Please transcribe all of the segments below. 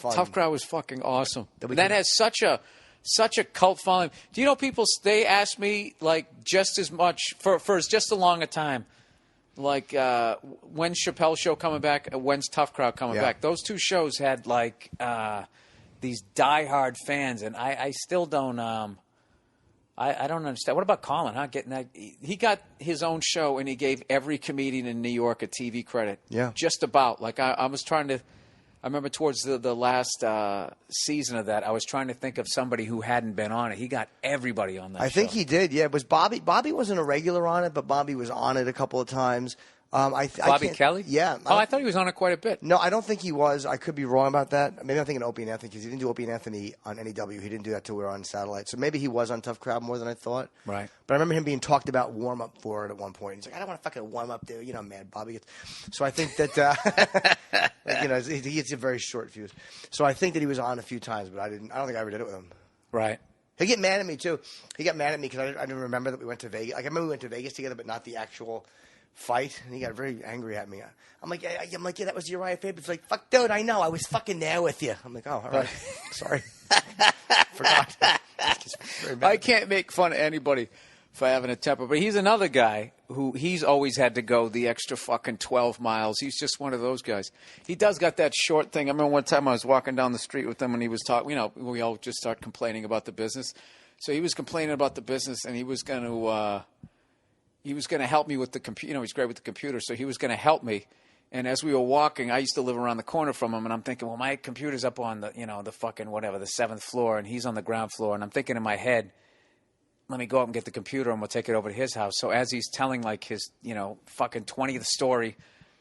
fun. Tough Crowd was fucking awesome. That has such a cult following. Do you know people? They ask me like just as much for just as long a time. Like when's Chappelle's show coming back? When's Tough Crowd coming back? Those two shows had like these diehard fans, and I still don't. I don't understand. What about Colin? Huh? Getting that? He got his own show, and he gave every comedian in New York a TV credit. Yeah, just about. Like I was trying to. I remember towards the last season of that, I was trying to think of somebody who hadn't been on it. He got everybody on that show. I think he did, yeah. It was Bobby. Bobby wasn't a regular on it, but Bobby was on it a couple of times. Bobby Kelly? Yeah. I thought he was on it quite a bit. No, I don't think he was. I could be wrong about that. Maybe I'm thinking Opie and Anthony because he didn't do Opie and Anthony on NEW. He didn't do that till we were on satellite. So maybe he was on Tough Crowd more than I thought. Right. But I remember him being talked about warm-up for it at one point. He's like, I don't want to fucking warm up there. You know, mad Bobby gets. So I think that, he gets a very short fuse. So I think that he was on a few times, but I don't think I ever did it with him. Right. He'd get mad at me, too. He got mad at me because I didn't remember that we went to Vegas. Like, I remember we went to Vegas together, but not the actual fight, and he got very angry at me. I'm like, yeah, that was Uriah Faber. He's like, fuck, dude, I know, I was fucking there with you. I'm like, oh, all right, sorry, forgot. I can't make fun of anybody for having a temper, but he's another guy who he's always had to go the extra fucking 12 miles. He's just one of those guys. He does got that short thing. I remember one time I was walking down the street with him, and he was talking. You know, we all just start complaining about the business. So he was complaining about the business, and he was going to help me with the computer. You know, he's great with the computer, so he was going to help me. And as we were walking, I used to live around the corner from him, and I'm thinking, well, my computer's up on the fucking whatever, the 7th floor, and he's on the ground floor. And I'm thinking in my head, let me go up and get the computer, and we'll take it over to his house. So as he's telling like his, fucking 20th story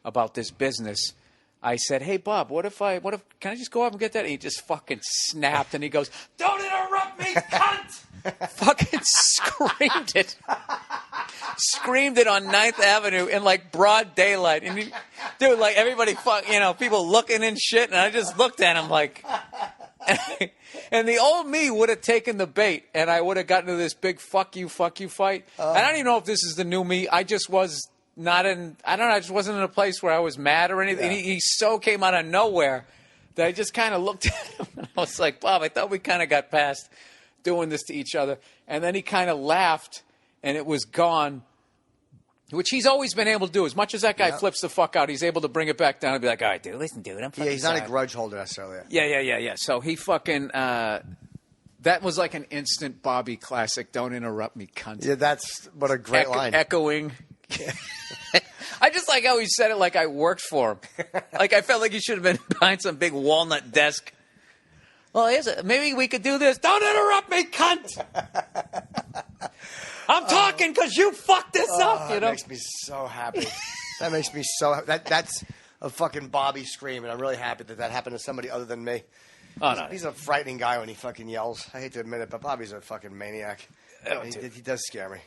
about this business, I said, hey, Bob, can I just go up and get that? And he just fucking snapped, and he goes, don't interrupt me, cunt! Fucking screamed it. Screamed it on 9th Avenue in like broad daylight. And dude, like everybody, people looking and shit. And I just looked at him like, and the old me would have taken the bait, and I would have gotten to this big fuck you fight. And I don't even know if this is the new me. I just was not in, I don't know, I just wasn't in a place where I was mad or anything. Yeah. He so came out of nowhere that I just kind of looked at him and I was like, Bob, I thought we kind of got past doing this to each other. And then he kind of laughed, and it was gone, which he's always been able to do. As much as that guy flips the fuck out, he's able to bring it back down and be like, all right, dude, listen, dude, I'm fucking he's sorry. Not a grudge holder necessarily. Yeah. So he fucking, that was like an instant Bobby classic. Don't interrupt me, cunt. Yeah, that's what a great line. Echoing. I just like how he said it like I worked for him. Like I felt like he should have been behind some big walnut desk. Well, maybe we could do this. Don't interrupt me, cunt. I'm talking because you fucked this up. That makes me so happy. That makes me so happy. That's a fucking Bobby scream, and I'm really happy that happened to somebody other than me. Oh, no. He's a frightening guy when he fucking yells. I hate to admit it, but Bobby's a fucking maniac. He does scare me.